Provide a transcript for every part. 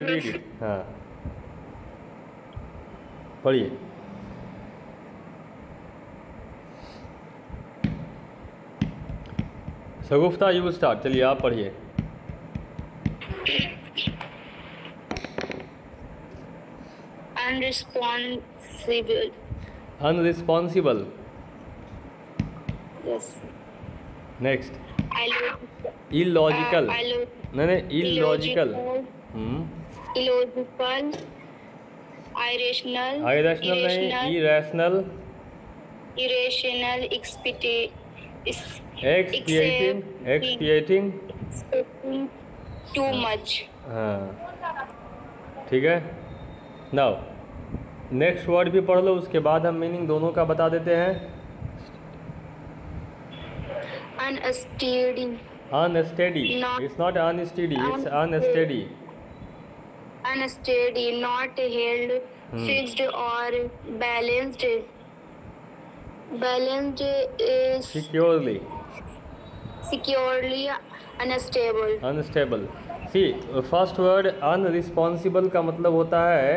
Read it. हाँ पढ़िए। शगुफ्ता you start, चलिए आप पढ़िए। Unresponsible. Unresponsible. Yes. Next. Illogical. नहीं इलॉजिकल। इलॉजिकल। आइरेशनल। आइरेशनल नहीं, irrational. Irrational. Expiating. Expiating. Too much. हाँ ठीक है। नाउ नेक्स्ट वर्ड भी पढ़ लो, उसके बाद हम मीनिंग दोनों का बता देते हैं। Unsteady. Unsteady, it's not unsteady, it's unsteady. Unsteady, not held, fixed और balanced. Balanced is securely. Securely unstable. Unstable. See first word unresponsible का मतलब होता है,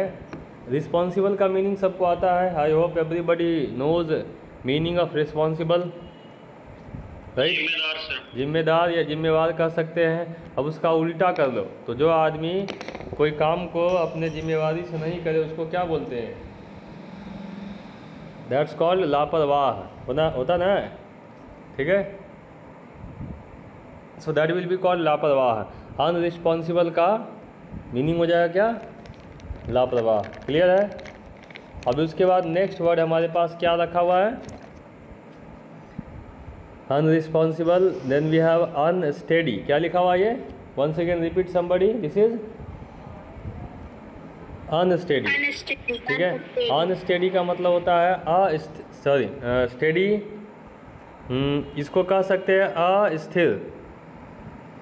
रिस्पॉन्सिबल का मीनिंग सबको आता है। I hope everybody knows meaning of responsible, right. जिम्मेदार या जिम्मेवार कह सकते हैं। अब उसका उल्टा कर लो तो जो आदमी कोई काम को अपने जिम्मेवारी से नहीं करे उसको क्या बोलते हैं? दैट्स कॉल्ड लापरवाह। होता ना, ठीक है। So that will be called लापरवाह। अनरिस्पॉन्सिबल का मीनिंग हो जाएगा क्या? लापरवाह। क्लियर है? अब उसके बाद नेक्स्ट वर्ड हमारे पास क्या रखा हुआ है? Unresponsible. Then we have unsteady. क्या लिखा हुआ है ये? Once again repeat somebody, this is unsteady. ठीक है। अनस्टेडी का मतलब होता है स्टेडी, इसको कह सकते हैं अस्थिर,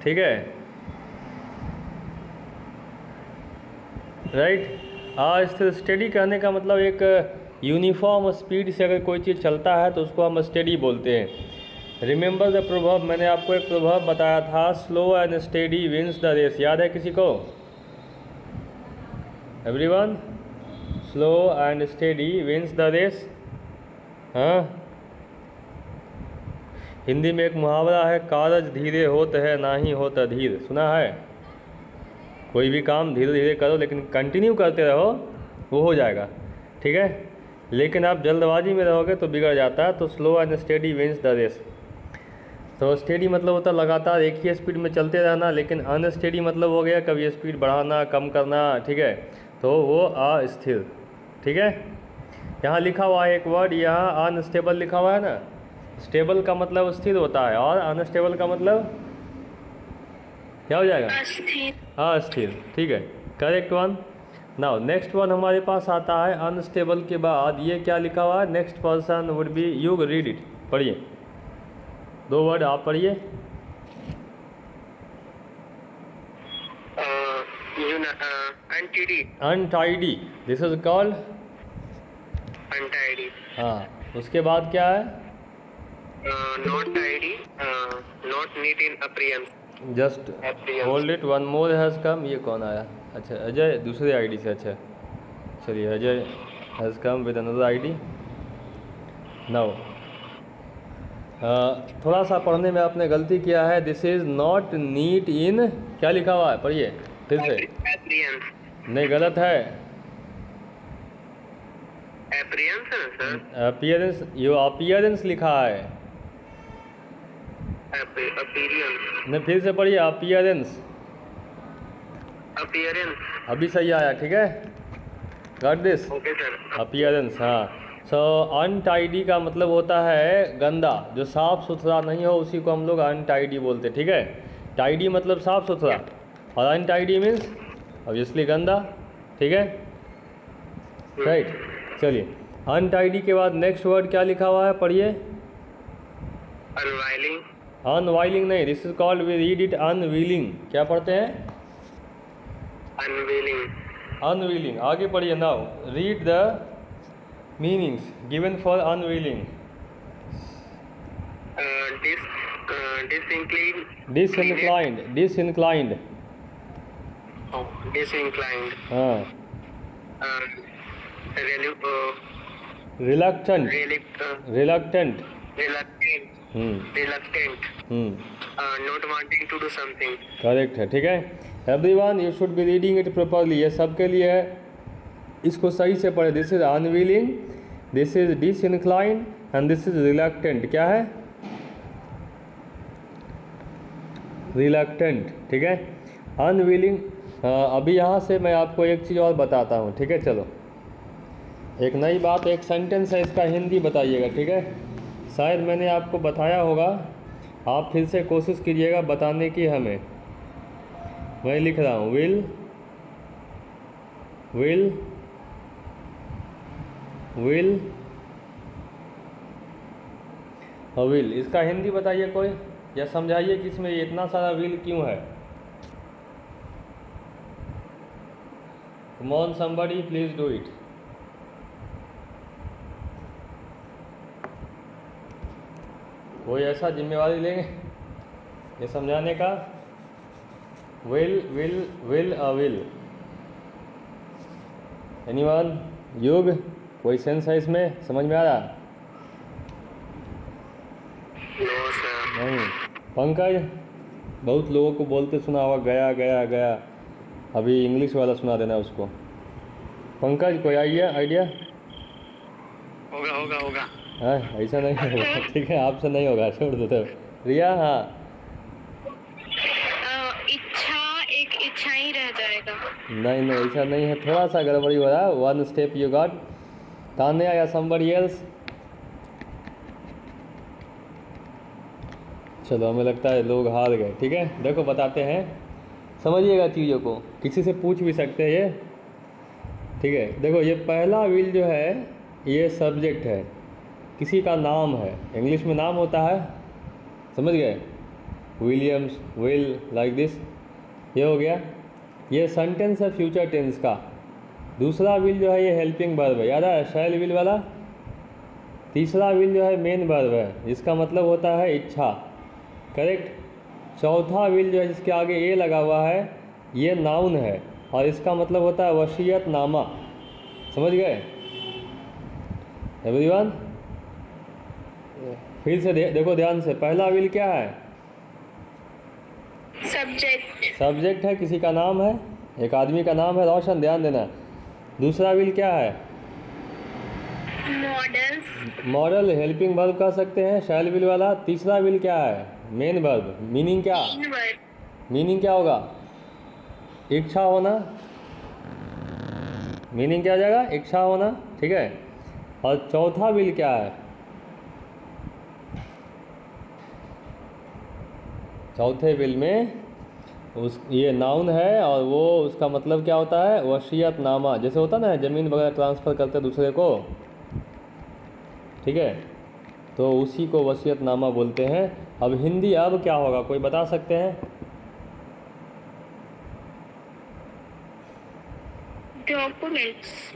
ठीक है, राइट। अस्थिर। स्टेडी कहने का मतलब एक यूनिफॉर्म स्पीड से अगर कोई चीज़ चलता है तो उसको हम स्टेडी बोलते हैं। रिमेंबर द प्रोवर्ब, मैंने आपको एक प्रोवर्ब बताया था, slow and steady wins the race. याद है किसी को? Everyone, slow and steady wins the race. हाँ, हिंदी में एक मुहावरा है, कारज धीरे होत है ना ही होत धीर। सुना है? कोई भी काम धीरे धीरे करो लेकिन कंटिन्यू करते रहो, वो हो जाएगा, ठीक है। लेकिन आप जल्दबाजी में रहोगे तो बिगड़ जाता है। तो slow and steady wins the race. तो स्टेडी मतलब होता है लगातार एक ही स्पीड में चलते रहना, लेकिन अनस्टेडी मतलब हो गया कभी स्पीड बढ़ाना कम करना, ठीक है। तो वो अस्थिर, ठीक है। यहाँ लिखा हुआ है एक वर्ड, यहाँ अनस्टेबल लिखा हुआ है ना। स्टेबल का मतलब स्थिर होता है और अनस्टेबल का मतलब क्या हो जाएगा? अस्थिर, ठीक है, correct one. Now next one हमारे पास आता है अनस्टेबल के बाद ये क्या लिखा हुआ है? Next person would be you. Read it, पढ़िए। दो वर्ड आप पढ़िए। Untidy, this is called untidy. हाँ, उसके बाद क्या है? Not tidy, not neat in appearance. Just hold it, one more has come. ये कौन आया? अच्छा अजय, दूसरे आईडी से। अच्छा चलिए, Ajay has come with another ID. Now थोड़ा सा पढ़ने में आपने गलती किया है। This is not neat in, क्या लिखा हुआ है? पढ़िए फिर से। नहीं, गलत है। अपीयरेंस, यो अपीयरेंस लिखा है। नहीं, फिर से पढ़िए, अपीयरेंस। अभी सही आया, ठीक है। Got this? अपीयरेंस, हाँ। सो अनटाइडी का मतलब होता है गंदा, जो साफ़ सुथरा नहीं हो उसी को हम लोग अनटाइडी बोलते हैं, ठीक है। टाइडी मतलब साफ़ सुथरा और अनटाइडी मीन्स ऑब्वियसली गंदा, ठीक है, राइट। चलिए, अनटाइडी के बाद नेक्स्ट वर्ड क्या लिखा हुआ है? पढ़िए। अनवाइलिंग। अनवाइलिंग नहीं, this is called, we read it unwilling. क्या पढ़ते हैं? अनविलिंग। अनविलिंग। आगे पढ़िए। Now read the meanings given for unwilling. Disinclined. Disinclined, disinclined, Oh, disinclined. हाँ, Relu- reluctant, reluctant. reluctant. Reluctant. Not wanting to do something. Correct है, ठीक है। Everyone you should be reading it properly, ये सबके लिए है, इसको सही से पढ़े। This is unwilling, this is disinclined and this is reluctant. क्या है? रिलक्टेंट, ठीक है। अनविलिंग। अभी यहाँ से मैं आपको एक चीज़ और बताता हूँ, ठीक है। चलो, एक नई बात, एक सेंटेंस है, इसका हिंदी बताइएगा, ठीक है। शायद मैंने आपको बताया होगा, आप फिर से कोशिश कीजिएगा बताने की हमें। मैं लिख रहा हूँ विल, विल, विल और विल, इसका हिंदी बताइए कोई, या समझाइए कि इसमें इतना सारा विल क्यों है। Come on somebody, please do it. कोई ऐसा जिम्मेवारी लेंगे ये समझाने का। Will, will, will, will. Anyone? युग, कोई सेंस है इसमें, समझ में आ रहा? No, sir. नहीं। पंकज, बहुत लोगों को बोलते सुना होगा गया गया गया, अभी इंग्लिश वाला सुना देना उसको। पंकज, कोई आइडिया? होगा। हाँ, ऐसा नहीं होगा, ठीक है, आपसे नहीं होगा, छोड़ दो। तो रिया, हाँ, इच्छा, एक इच्छा ही रह जाएगा। नहीं ऐसा नहीं है, थोड़ा सा गड़बड़ी हो रहा है। One step you got. Tanya या समबडी एल्स? चलो, हमें लगता है लोग हार गए, ठीक है। देखो बताते हैं, समझिएगा चीज़ों को, किसी से पूछ भी सकते हैं ये, ठीक है। देखो, ये पहला विल जो है ये सब्जेक्ट है, किसी का नाम है, इंग्लिश में नाम होता है, समझ गए? विलियम्स, विल, लाइक दिस, ये हो गया। ये सेंटेंस है फ्यूचर टेंस का। दूसरा विल जो है ये हेल्पिंग वर्ब है, याद है, शैल विल वाला। तीसरा विल जो है मेन वर्ब है, जिसका मतलब होता है इच्छा, करेक्ट। चौथा विल जो है जिसके आगे ए लगा हुआ है ये नाउन है, और इसका मतलब होता है वसीयतनामा। समझ गए एवरीवन? फिर से देखो ध्यान से, पहला विल क्या है? सब्जेक्ट है, किसी का नाम है, एक आदमी का नाम है रोशन, ध्यान देना। दूसरा विल क्या है? मॉडल, हेल्पिंग वर्ब कह सकते हैं, शैल विल वाला। तीसरा विल क्या है? Main verb. मीनिंग क्या? मीनिंग क्या होगा? इच्छा होना। मीनिंग क्या हो जाएगा? इच्छा होना, ठीक है। और चौथा विल क्या है? चौथे विल में ये नाउन है, और वो उसका मतलब क्या होता है? वसीयतनामा। जैसे होता ना, ज़मीन वगैरह ट्रांसफ़र करते दूसरे को, ठीक है, तो उसी को वसीयतनामा बोलते हैं। अब हिंदी अब क्या होगा, कोई बता सकते हैं? डॉक्यूमेंट्स।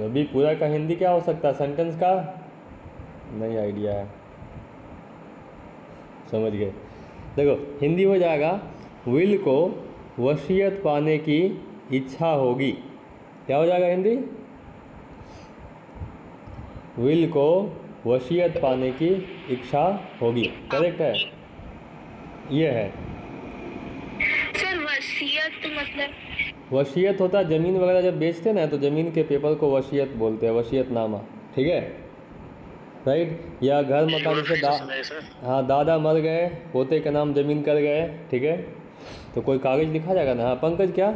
अभी पूरा का हिंदी क्या हो सकता है सेंटेंस का? नहीं आइडिया है, समझ गए। देखो, हिंदी हो जाएगा विल को वसीयत पाने की इच्छा होगी। क्या हो जाएगा हिंदी? विल को वसीयत पाने की इच्छा होगी, करेक्ट है, ये है। सर, वसीयत मतलब? वसीयत होता है ज़मीन वगैरह जब बेचते ना, तो ज़मीन के पेपर को वसीयत बोलते हैं, वसीयतनामा, ठीक है, राइट। या घर मकान जैसे हाँ, दादा मर गए, पोते के नाम ज़मीन कर गए, ठीक है, तो कोई कागज़ लिखा जाएगा ना। हाँ पंकज, क्या?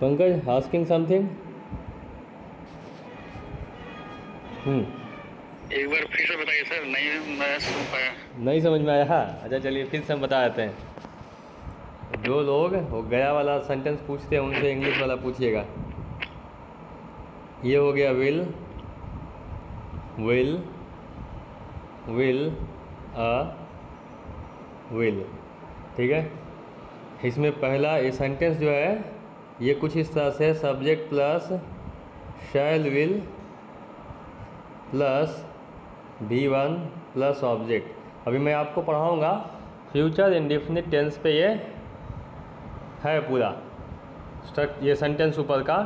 Pankaj asking something. एक बार फिर से बताइए सर, नहीं मैं सुन पाया। नहीं समझ में आया? हाँ, अच्छा चलिए फिर से हम बता देते हैं। जो लोग वो गया वाला सेंटेंस पूछते हैं उनसे इंग्लिश वाला पूछिएगा। ये हो गया विल, विल, विल, विल, ठीक है। इसमें पहला ये सेंटेंस जो है ये कुछ इस तरह से, subject plus shell will plus V1 plus object. अभी मैं आपको पढ़ाऊँगा फ्यूचर इंडेफिनिट टेंस पे ये है पूरा ये सेंटेंस ऊपर का।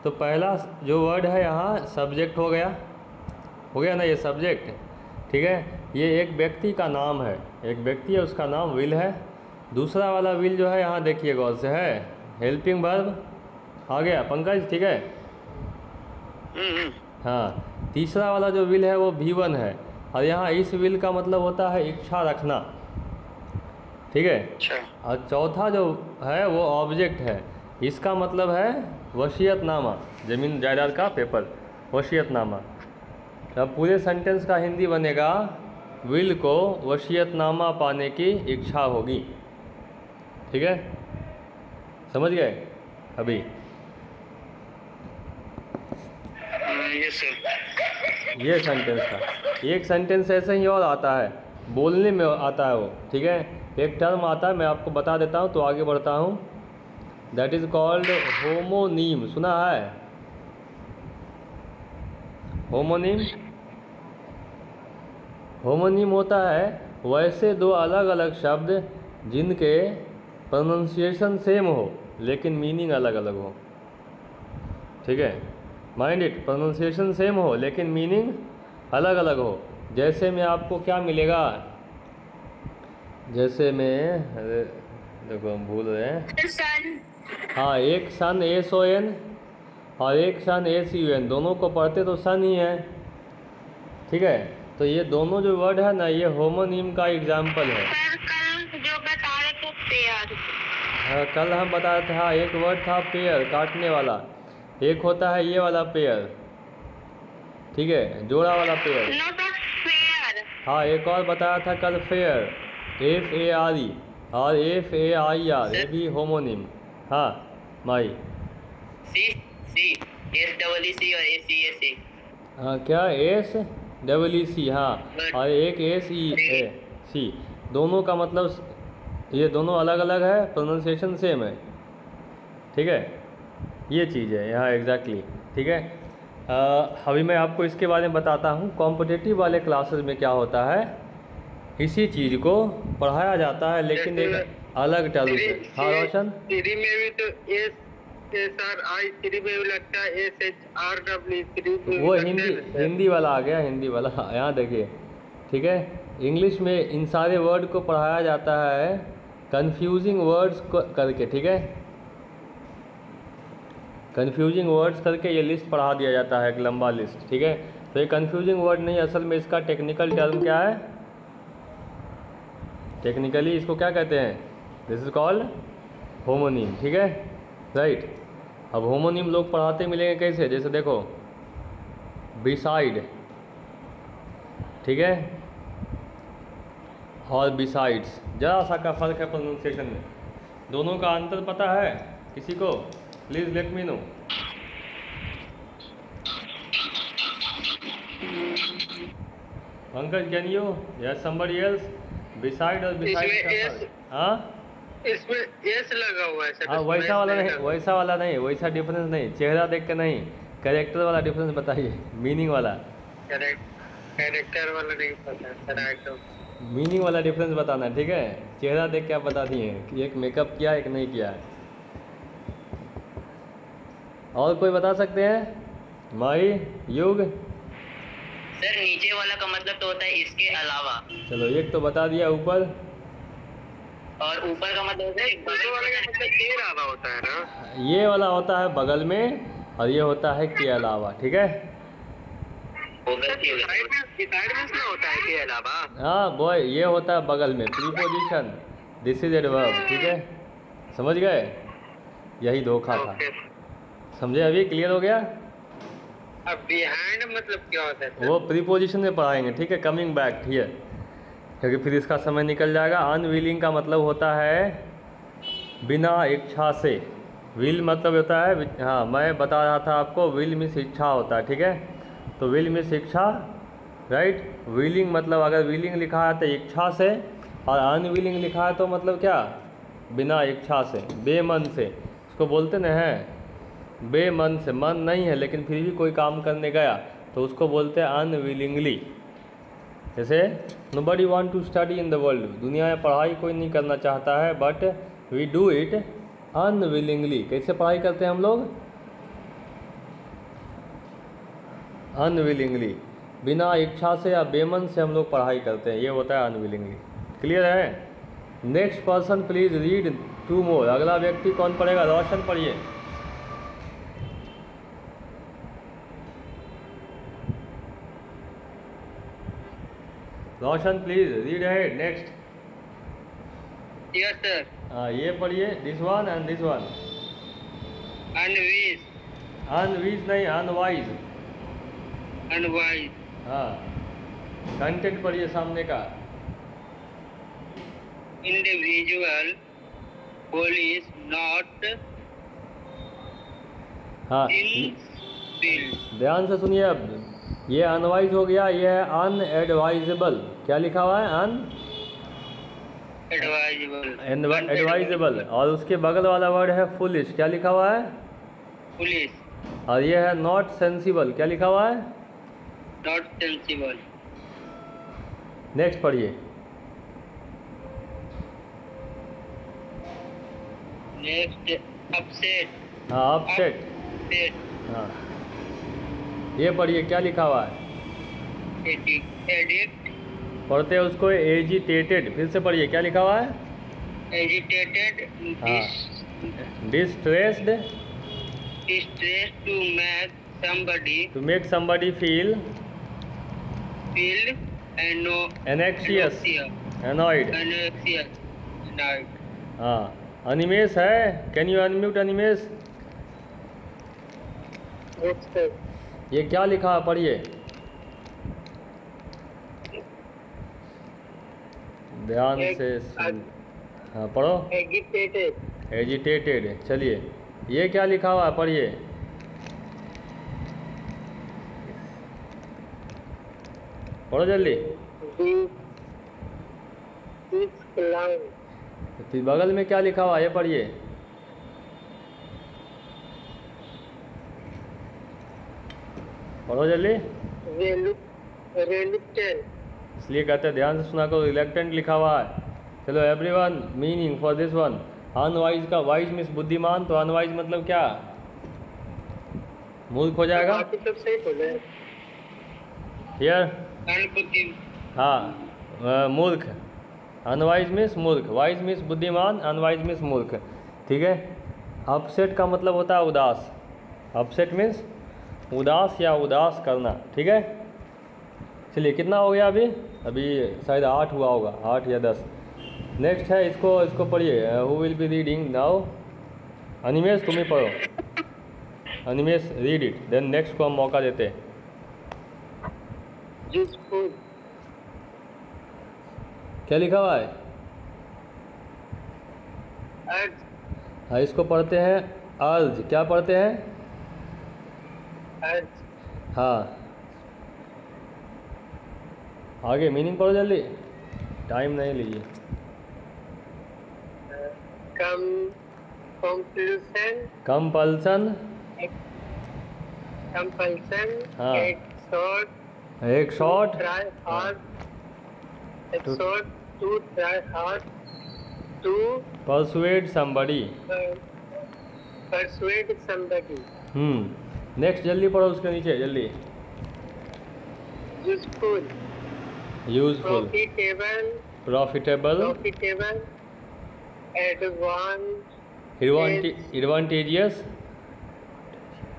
तो पहला जो वर्ड है यहाँ सब्जेक्ट हो गया ना, ये सब्जेक्ट, ठीक है। ये एक व्यक्ति का नाम है, एक व्यक्ति है, उसका नाम विल है। दूसरा वाला विल जो है यहाँ देखिए गौर से, है हेल्पिंग वर्ब आ गया पंकज, ठीक है। हाँ, तीसरा वाला जो विल है वो V1 है, और यहाँ इस विल का मतलब होता है इच्छा रखना, ठीक है। और चौथा जो है वो ऑब्जेक्ट है, इसका मतलब है वसीयतनामा, ज़मीन जायदाद का पेपर, वसीयतनामा। अब पूरे सेंटेंस का हिंदी बनेगा विल को वसीयतनामा पाने की इच्छा होगी, ठीक है, समझ गए अभी। ये सेंटेंस था। एक सेंटेंस ऐसे ही और आता है, बोलने में आता है वो, ठीक है। एक टर्म आता है, मैं आपको बता देता हूँ तो आगे बढ़ता हूँ। दैट इज़ कॉल्ड होमोनीम, सुना है होमोनीम? होमोनीम होता है वैसे दो अलग अलग शब्द जिनके प्रोनाउंसिएशन सेम हो लेकिन मीनिंग अलग अलग हो, ठीक है। माइंड इट, प्रोनाउंसिएशन सेम हो लेकिन मीनिंग अलग अलग हो। जैसे में आपको क्या मिलेगा, जैसे में, अरे देखो हम भूल रहे हैं, सन। हाँ, एक सन SON और एक सन SUN, दोनों को पढ़ते तो सन ही है, ठीक है। तो ये दोनों जो वर्ड है ना, ये होमोनीम का एग्जाम्पल है। कल जो बता रहे थे पेयर। हाँ, कल हम बता रहे थे, हाँ, एक वर्ड था पेयर, काटने वाला। एक होता है ये वाला पेयर, ठीक है, जोड़ा वाला पेयर। फेयर। हाँ, एक और बताया था कल फेयर, FARE और FAIR, ये भी होमोनीम। हाँ माई, SEEC और ACAC। हाँ क्या, SEEC, हाँ, और एक SEAC, दोनों का मतलब ये दोनों अलग अलग है, प्रोनाउंसिएशन सेम है, ठीक है। ये चीज़ है यहाँ एग्जैक्टली, ठीक है। अभी मैं आपको इसके बारे में बताता हूँ। कॉम्पिटिटिव वाले क्लासेस में क्या होता है, इसी चीज़ को पढ़ाया जाता है लेकिन एक अलग टर्म से। हाँ रोशन, सीरी में भी तो SRI, सीरी में भी लगता है SHRW, सीरी में वो भी लगता है। हिंदी वाला आ गया, हिंदी वाला यहाँ देखिए, ठीक है। इंग्लिश में इन सारे वर्ड को पढ़ाया जाता है कंफ्यूजिंग वर्ड्स करके, ठीक है, कंफ्यूजिंग वर्ड्स करके ये लिस्ट पढ़ा दिया जाता है, एक लंबा लिस्ट, ठीक है। तो ये कंफ्यूजिंग वर्ड नहीं, असल में इसका टेक्निकल टर्म क्या है, टेक्निकली इसको क्या कहते हैं, दिस इज कॉल्ड होमोनीम, ठीक है, राइट। अब होमोनीम लोग पढ़ाते मिलेंगे कैसे, जैसे देखो बिसाइड, ठीक है, और बिसाइड्स, जरा सा का फर्क है प्रोनाउंसिएशन में, दोनों का अंतर पता है किसी को, please let me know. Pankaj can you, yes somebody else, beside और बिसाइड का फर्क, हाँ इसमें S लगा हुआ है सर। हाँ, वैसा वाला नहीं, वैसा वाला नहीं, वैसा डिफरेंस नहीं, चेहरा देख के नहीं, कैरेक्टर वाला डिफरेंस बताइए, मीनिंग वाला, कैरेक्टर वाला नहीं पता सर, आइटम मीनिंग वाला डिफरेंस बताना, ठीक है। चेहरा देख के आप बता दिए कि एक मेकअप किया एक नहीं किया। और कोई बता सकते हैं, माई, युग? सर नीचे वाला का मतलब तो होता है इसके अलावा, चलो एक तो बता दिया, ऊपर और ऊपर का मतलब होता है बगल वाले का मतलब के अलावा होता है ना, ये वाला होता है बगल में और ये होता है के अलावा, ठीक है। साइड में ना होता है के अलावा। हाँ बॉय, ये होता है बगल में, प्रीपोजिशन, दिस इज एडवर्ब, ठीक है, समझ गए, यही धोखा था, समझे, अभी क्लियर हो गया। अब बिहाइंड मतलब क्या होता है? वो प्रीपोजिशन में पढ़ाएंगे, ठीक है, कमिंग बैक हियर, क्योंकि फिर इसका समय निकल जाएगा। अनविलिंग का मतलब होता है बिना इच्छा से, विल मतलब होता है, हाँ मैं बता रहा था आपको, विल मिस इच्छा होता है, ठीक है। तो विल मिस इच्छा, राइट। विलिंग मतलब अगर विलिंग लिखा है तो इच्छा से, और अनविलिंग लिखा है तो मतलब क्या, बिना इच्छा से, बेमन से, उसको बोलते ना हैं बेमन से, मन नहीं है लेकिन फिर भी कोई काम करने गया तो उसको बोलते हैं अनविलिंगली, जैसे nobody want to study in the world, दुनिया में पढ़ाई कोई नहीं करना चाहता है, but we do it unwillingly। कैसे पढ़ाई करते हैं हम लोग? अनविलिंगली, बिना इच्छा से या बेमन से हम लोग पढ़ाई करते हैं, ये होता है अनविलिंगली। क्लियर है? Next person please read 2 more। अगला व्यक्ति कौन पढ़ेगा? रोशन पढ़िए। Roshan please read ahead. Next. Yes, sir. हाँ, ये पढ़िए, this one and this one. Unwise, अनवीज नहीं, अनवाइज। unwise, हाँ, कंटेंट पढ़िए सामने का। individual, police, not हाँ, in field. ध्यान से सुनिए। अब ये अनवाइज हो गया, ये है अनएडवाइजेबल। क्या लिखा हुआ है? Advisable. एडवाइजेबल। और उसके बगल वाला वर्ड है फुलिश। क्या लिखा हुआ है? Police, और ये है नॉट सेंसिबल। क्या लिखा हुआ है? not sensible. नेक्स्ट पढ़िए। Next, upset, हाँ, अपसेट। upset, हाँ, ये पढ़िए, क्या लिखा हुआ है? addict, पढ़ते हैं उसको, एजिटेटेड। फिर से पढ़िए, क्या लिखा हुआ है? agitated, हाँ, distressed, distressed to make somebody somebody feel feel anxious, annoyed। anxious, annoyed. हाँ, अनिमेश है, can you unmute Animesh? Yes, sir. ये क्या लिखा है? पढ़िए, ध्यान से हाँ, पढ़ो। Agitated, agitated. चलिए, ये क्या लिखा हुआ है? पढ़िए। पढ़ो जल्दी। decline, फिर बगल में क्या लिखा हुआ है? ये पढ़िए। पढ़ो जल्दी। reluctant, इसलिए कहते हैं ध्यान से सुना करो, रिलेक्टेंट लिखा हुआ है। चलो everyone, meaning for this one. Unwise का वाइज मीन्स बुद्धिमान, तो अनवाइज मतलब क्या? मूर्ख हो जाएगा। बाकी सब सही बोले। हियर, अनबुद्धि, हाँ, मूर्ख। अनवाइज मीन्स मूर्ख, वाइज मीन्स बुद्धिमान, अनवाइज मीन्स मूर्ख। ठीक है। अपसेट का मतलब होता है उदास। अपसेट मीन्स उदास या उदास करना। ठीक है। चलिए, कितना हो गया अभी? अभी शायद 8 हुआ होगा, 8 या 10। नेक्स्ट है, इसको पढ़िए। Who will be reading now? Animesh, तुम ही पढ़ो। Animesh, read it, then next को हम मौका देते हैं। useful, क्या लिखा हुआ है? urge, हाँ, इसको पढ़ते हैं अर्ज। क्या पढ़ते हैं? urge, हाँ, आगे मीनिंग पढ़ो जल्दी, टाइम नहीं लीजिए। compulsion, compulsion. हाँ। एक shot, try hard, exhort, to try hard, to persuade somebody. persuade somebody, next जल्दी पढ़ो, उसके नीचे जल्दी। useful, useful, profitable, profitable, advantageous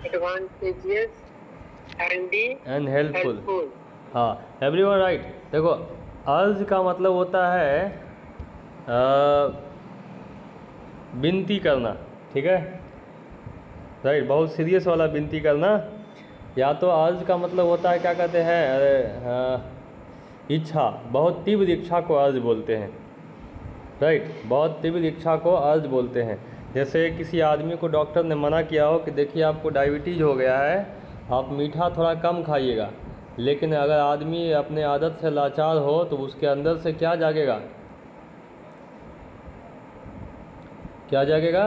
advantageous, handy, and helpful. helpful. हाँ, एवरीवन राइट। देखो, अर्ज का मतलब होता है विनती करना। ठीक है, राइट, बहुत सीरियस वाला विनती करना। या तो अर्ज का मतलब होता है, क्या कहते हैं, इच्छा, बहुत तीव्र इच्छा को अर्ज बोलते हैं। राइट, बहुत तीव्र इच्छा को अर्ज बोलते हैं। जैसे किसी आदमी को डॉक्टर ने मना किया हो कि देखिए आपको डायबिटीज़ हो गया है, आप मीठा थोड़ा कम खाइएगा, लेकिन अगर आदमी अपने आदत से लाचार हो तो उसके अंदर से क्या जागेगा? क्या जागेगा?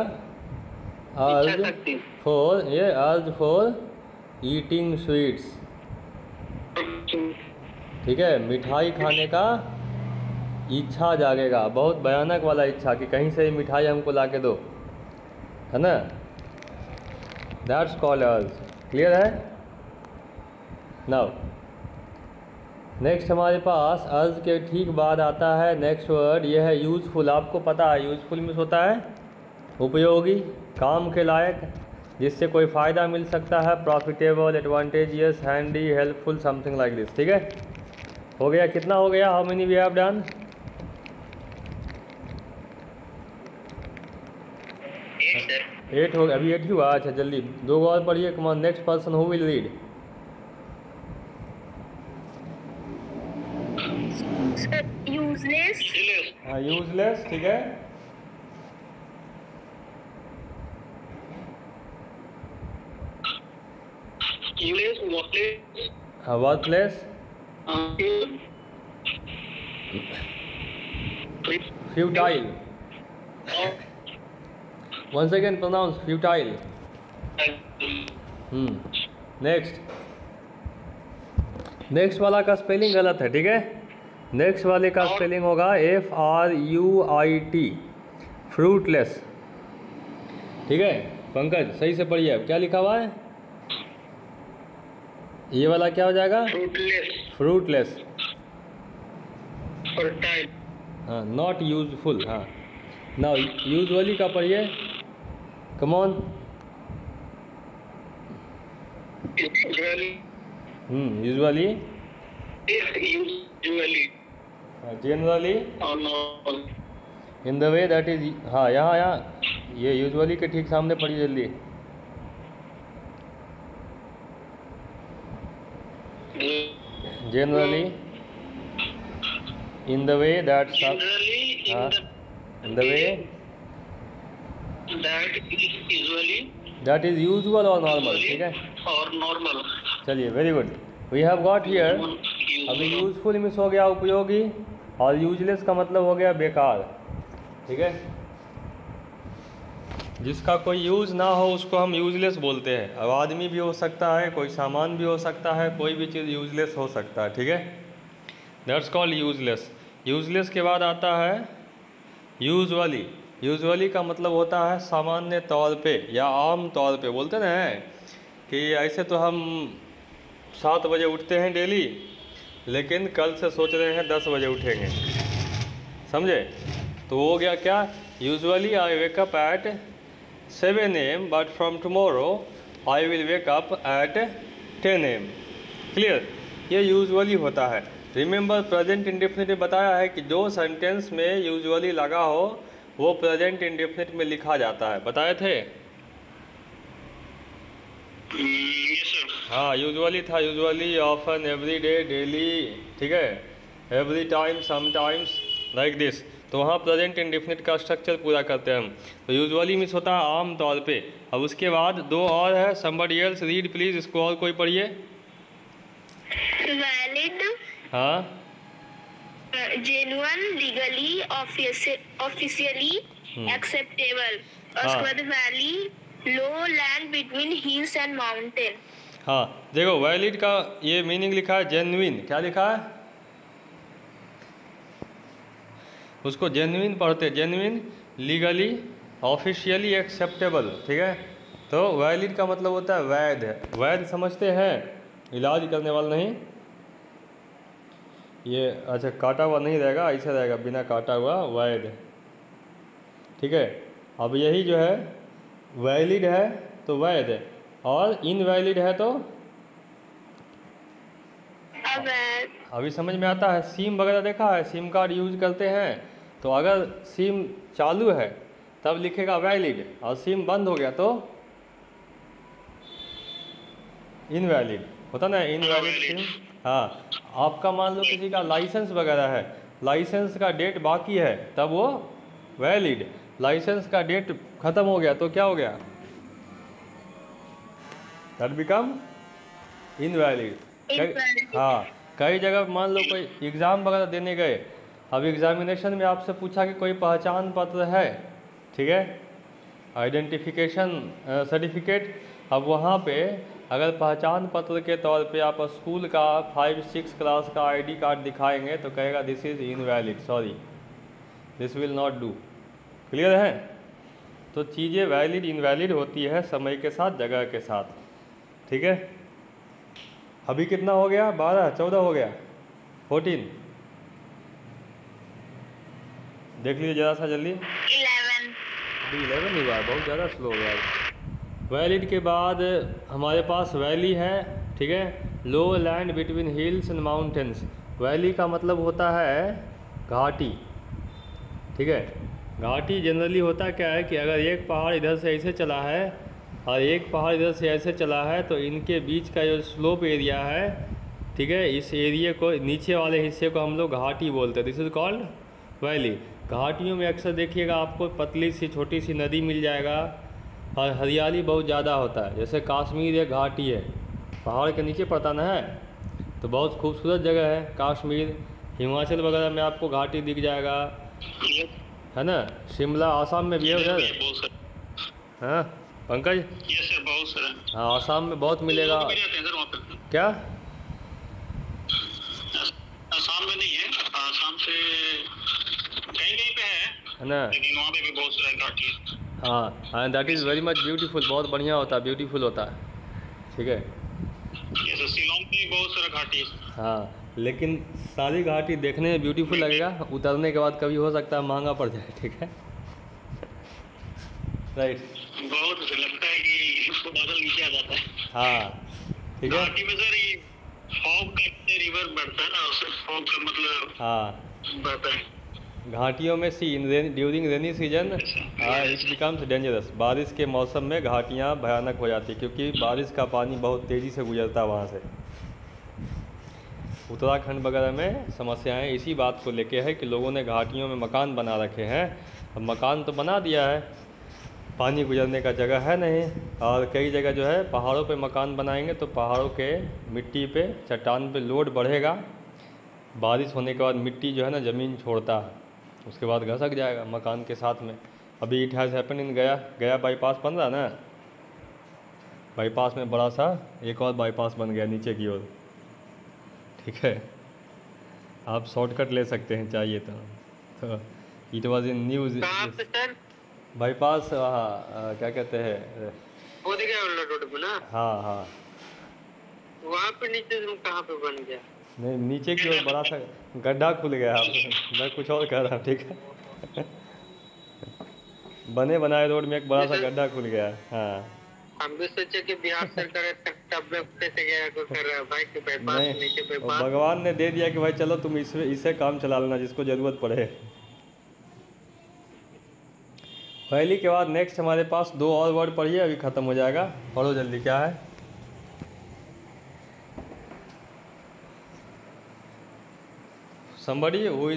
Urge for, urge for eating sweets. ठीक है, मिठाई खाने का इच्छा जागेगा, बहुत भयानक वाला इच्छा कि कहीं से ही मिठाई हमको ला के दो, है ना। दैट्स कॉल्ड अर्ज। क्लियर है। नाउ नेक्स्ट हमारे पास अर्ज के ठीक बाद आता है नेक्स्ट वर्ड, ये है यूज़फुल। आपको पता है यूज़फुल मीन्स होता है उपयोगी, काम के लायक, जिससे कोई फ़ायदा मिल सकता है, profitable, advantageous, handy, helpful, something like this. ठीक है, हो गया। कितना हो गया? How many we have done? 8 हो गया। अभी 8 ही हुआ। अच्छा जल्दी 2 और पढ़िए। Come on, next person who will read? Useless, हाँ यूजलेस, ठीक है। हाँ worthless, futile, once again pronounce futile। Next वाला का स्पेलिंग गलत है, ठीक है। नेक्स्ट वाले का स्पेलिंग होगा FRUIT, फ्रूटलेस। ठीक है पंकज, सही से पढ़िए। अब क्या लिखा हुआ है? ये वाला क्या हो जाएगा? फ्रूटलेस। हाँ, नॉट यूजफुल। हाँ, नाउ यूजुअली का पढ़िए। Come on. Usually, generally, in the way that is. हाँ यहाँ ये यूजुअली के ठीक सामने पढ़िए जल्दी। Generally, in the way that, हाँ in the way that is usual और नॉर्मल। ठीक है, और नॉर्मल। चलिए very good, we have got here. अभी यूजफुल मिस हो गया उपयोगी, और यूजलेस का मतलब हो गया बेकार। ठीक है, जिसका कोई यूज़ ना हो उसको हम यूजलेस बोलते हैं। अब आदमी भी हो सकता है, कोई सामान भी हो सकता है, कोई भी चीज़ यूजलेस हो सकता है। ठीक है, दैट्स कॉल्ड यूजलेस। यूजलेस के बाद आता है यूजुअली। यूजुअली का मतलब होता है सामान्य तौर पे या आम तौर पे। बोलते ना है कि ऐसे तो हम 7 बजे उठते हैं डेली, लेकिन कल से सोच रहे हैं 10 बजे उठेंगे। समझे? तो हो गया क्या? Usually I wake up at 7 AM, but from tomorrow I will wake up at 10 AM। Clear? ये यूजुअली होता है। रिमेंबर प्रेजेंट इंडेफिनिट में बताया है कि जो सेंटेंस में यूजुअली लगा हो वो प्रेजेंट इंडेफिनिट में लिखा जाता है। बताए थे? हाँ यूजुअली था, usually, often, every day, daily. ठीक है, every time, sometimes, like this. तो वहाँ प्रेजेंट इंडेफिनिट का स्ट्रक्चर पूरा करते हैं हम। तो यूजुअली मीन्स होता है आम तौर पे। अब उसके बाद 2 और है। समबडी एल्स रीड प्लीज, इसको और कोई पढ़िए। वैलिड, हाँ, जेन्युइन, लीगली, ऑफिशियली, एक्सेप्टेबल। और उसके बाद valley, low land between hills and mountain. हाँ देखो वैलिड का ये मीनिंग लिखा है जेन्युइन। क्या लिखा है? उसको जेन्युइन पढ़ते, जेन्युइन, लीगली, ऑफिशियली, एक्सेप्टेबल। ठीक है, तो वैलिड का मतलब होता है वैध। वैध समझते हैं? इलाज करने वाला नहीं। ये अच्छा काटा हुआ नहीं रहेगा, ऐसे रहेगा बिना काटा हुआ, वैध। ठीक है, अब यही जो है वैलिड है तो वैध है, और इनवैलिड है तो अभी समझ में आता है? सिम वगैरह देखा है, सिम कार्ड यूज करते हैं, तो अगर सिम चालू है तब लिखेगा वैलिड, और सिम बंद हो गया तो इनवैलिड होता ना, इनवैलिड सिम। हाँ, आपका मान लो किसी का लाइसेंस वगैरह है, लाइसेंस का डेट बाकी है तब वो वैलिड, लाइसेंस का डेट खत्म हो गया तो क्या हो गया? That become invalid. हाँ, कई जगह मान लो कोई एग्ज़ाम वगैरह देने गए, अब एग्जामिनेशन में आपसे पूछा कि कोई पहचान पत्र है, ठीक है, आइडेंटिफिकेशन सर्टिफिकेट। अब वहाँ पे अगर पहचान पत्र के तौर पे आप स्कूल का 5-6 क्लास का आईडी कार्ड दिखाएंगे तो कहेगा this is invalid, sorry this will not do. Clear है? तो चीज़ें वैलिड इनवैलिड होती है समय के साथ, जगह के साथ। ठीक है, अभी कितना हो गया? 12, 14 हो गया, 14 देख लीजिए ज़रा सा जल्दी। 11. अभी 11 हुआ, बहुत ज़्यादा स्लो हो गया। वैलिड के बाद हमारे पास वैली है, ठीक है, लो land between hills and mountains. Valley का मतलब होता है घाटी, ठीक है। घाटी जनरली होता क्या है कि अगर एक पहाड़ इधर से ऐसे चला है और एक पहाड़ इधर से ऐसे चला है तो इनके बीच का जो स्लोप एरिया है, ठीक है, इस एरिया को, नीचे वाले हिस्से को हम लोग घाटी बोलते हैं। This is called valley. घाटियों में अक्सर देखिएगा आपको पतली सी छोटी सी नदी मिल जाएगा और हरियाली बहुत ज़्यादा होता है। जैसे कश्मीर एक घाटी है, पहाड़ के नीचे पड़ता ना है, तो बहुत खूबसूरत जगह है कश्मीर। हिमाचल वगैरह में आपको घाटी दिख जाएगा, है ना। शिमला आसाम में भी है उधर, हाँ पंकज? यस सर, बहुत सर। हाँ आसाम में बहुत मिलेगा। क्या? आसाम में नहीं है, आसाम से कहीं कहीं पे है ना, लेकिन वहाँ पे भी बहुत सारे घाटी है। हाँ, and that is very much beautiful, बहुत बढ़िया होता है, ब्यूटीफुल होता है, ठीक है। जैसे शिलोंग में भी बहुत सारा घाटी है। हाँ, लेकिन सारी घाटी देखने में ब्यूटीफुल लगेगा, उतरने के बाद कभी हो सकता है महंगा पड़ जाए, ठीक है, राइट। बहुत लगता है कि इसको बादल नीचे आ जाता है। हाँ ठीक है। घाटी में सर ये फॉग का रिवर बढ़ता है ना, उससे फॉग का मतलब हाँ, बढ़ता है। घाटियों में see in during rainy season it becomes dangerous. बारिश के मौसम में घाटियाँ भयानक हो जाती है क्योंकि बारिश का पानी बहुत तेज़ी से गुजरता है वहाँ से। उत्तराखंड वगैरह में समस्याएं इसी बात को लेके है कि लोगों ने घाटियों में मकान बना रखे हैं। अब मकान तो बना दिया है, पानी गुजरने का जगह है नहीं, और कई जगह जो है पहाड़ों पे मकान बनाएंगे तो पहाड़ों के मिट्टी पे, चट्टान पे लोड बढ़ेगा। बारिश होने के बाद मिट्टी जो है ना ज़मीन छोड़ता है, उसके बाद घसक जाएगा मकान के साथ में। अभी इट हैज़ हैपन इन गया बाईपास बन रहा ना, बाईपास में बड़ा सा एक और बाईपास बन गया नीचे की ओर, ठीक है। आप शॉर्टकट ले सकते हैं चाहिए तो इट वॉज इन न्यूज़। कहाँ पे सर? बाईपास, हाँ, क्या कहते हैं, वो देखा रोड पे ना? हाँ हाँ, वहाँ पे नीचे कहाँ पे बन गया? नहीं नीचे की ओर बड़ा सा गड्ढा खुल गया। मैं कुछ और कह रहा हूँ, ठीक है। बने बनाए रोड में एक बड़ा सा गड्ढा खुल गया। हाँ, हम भी सोचे कि बिहार सरकार तब में कैसे गया को कर रहा है भाई के बाईपास नहीं, नीचे और बाईपास। भगवान ने दे दिया कि भाई चलो तुम इससे काम चला लेना जिसको ज़रूरत पड़े। पहली के बाद नेक्स्ट हमारे पास 2 और वर्ड पढ़िए, अभी ख़त्म हो जाएगा, पढ़ो जल्दी। क्या है? somebody who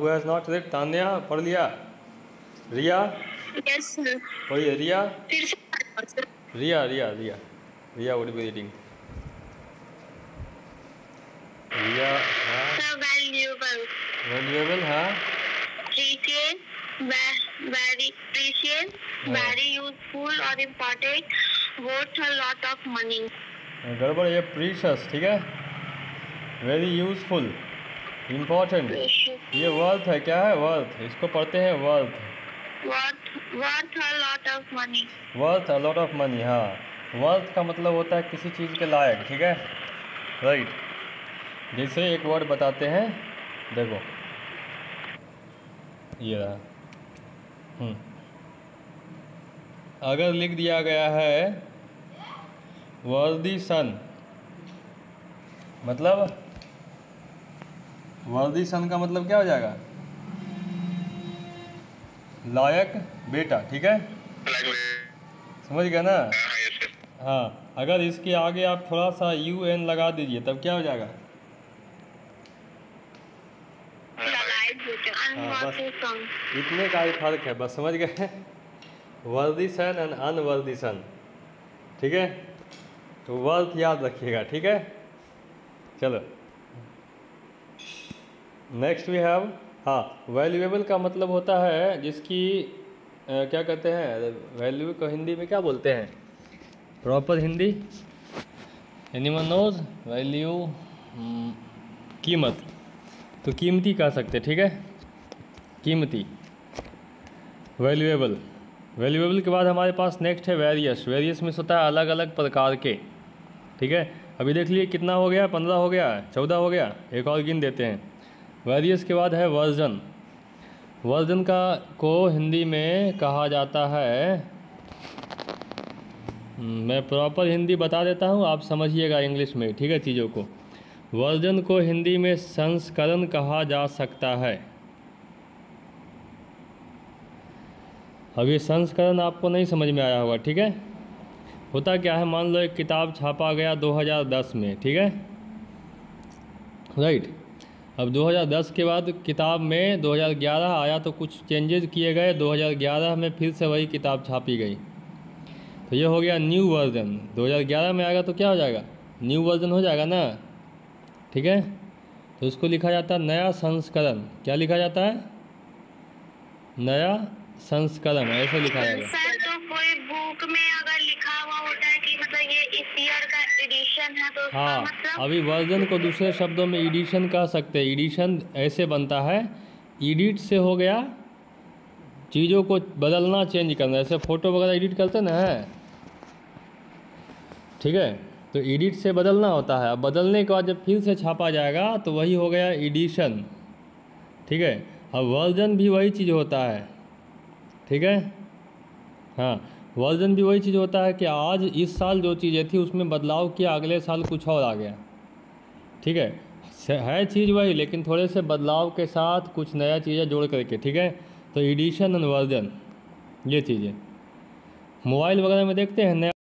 has not read, Tanya पढ़ लिया? रिया Yes, sir. पढ़िए। रिया फिर से पढ़ो, sir. Riya Riya Riya Riya would be reading. Riya, हाँ, Sir, valuable. वैल्यूएबल, हाँ, Precious, very precious, हाँ। very useful or important, worth a lot of money. गड़बड़, ये प्रीशियस, ठीक है, वेरी यूजफुल, इम्पोर्टेंट, ये वर्थ है। क्या है? वर्थ, इसको पढ़ते हैं worth. Worth a lot of money. Worth a lot of money, हाँ, वर्थ का मतलब होता है किसी चीज़ के लायक, ठीक है, राइट। जैसे एक वर्ड बताते हैं, देखो ये रहा, अगर लिख दिया गया है वर्दी सन, मतलब वर्दी सन का मतलब क्या हो जाएगा? लायक बेटा, ठीक है, समझ गए ना? हाँ, अगर इसके आगे आप थोड़ा सा UN लगा दीजिए तब क्या हो जाएगा? हाँ, बस इतने का ही फर्क है, बस समझ गए। वर्दी सन एंड अनवर्दी सन, ठीक है, तो वर्थ याद रखिएगा, ठीक है। चलो नेक्स्ट वी हैव, हाँ, वैल्यूएबल का मतलब होता है जिसकी क्या कहते हैं, वैल्यू को हिंदी में क्या बोलते हैं, proper Hindi? Anyone knows value, कीमत, तो कीमती कह सकते, ठीक है, कीमती। वैल्यूएबल, वैल्यूएबल के बाद हमारे पास नेक्स्ट है वेरियस। वेरियस में होता है अलग अलग प्रकार के, ठीक है। अभी देख लिए कितना हो गया, 15 हो गया, 14 हो गया, एक और गिन देते हैं। वेरियस के बाद है वर्जन। वर्जन को हिंदी में कहा जाता है, मैं प्रॉपर हिंदी बता देता हूँ, आप समझिएगा इंग्लिश में, ठीक है, चीज़ों को। वर्जन को हिंदी में संस्करण कहा जा सकता है। अब ये संस्करण आपको नहीं समझ में आया होगा, ठीक है। होता क्या है, मान लो एक किताब छापा गया 2010 में, ठीक है, राइट। अब 2010 के बाद किताब में 2011 आया तो कुछ चेंजेस किए गए, 2011 में फिर से वही किताब छापी गई, तो ये हो गया न्यू वर्जन। 2011 में आएगा तो क्या हो जाएगा, न्यू वर्जन हो जाएगा ना, ठीक है। तो इसको लिखा जाता है नया संस्करण। क्या लिखा जाता है, नया संस्करण, ऐसे लिखा जाएगा। सर तो कोई बुक में अगर लिखा हुआ होता है कि मतलब ये इस ईयर का एडिशन है, तो उसका हाँ, मतलब अभी वर्जन को दूसरे शब्दों में एडिशन कह सकते हैं। एडिशन ऐसे बनता है, एडिट से हो गया चीज़ों को बदलना, चेंज करना, जैसे फ़ोटो वगैरह एडिट करते ना है, ठीक है, तो एडिट से बदलना होता है। अब बदलने के बाद जब फिर से छापा जाएगा तो वही हो गया एडिशन, ठीक है। अब वर्जन भी वही चीज़ होता है, ठीक है, हाँ, वर्जन भी वही चीज़ होता है कि आज इस साल जो चीज़ें थी उसमें बदलाव किया, अगले साल कुछ और आ गया, ठीक है चीज़ वही, लेकिन थोड़े से बदलाव के साथ कुछ नया चीज़ें जोड़ करके, ठीक है। तो एडिशन एंड वर्जन ये चीज़ें मोबाइल वगैरह में देखते हैं नया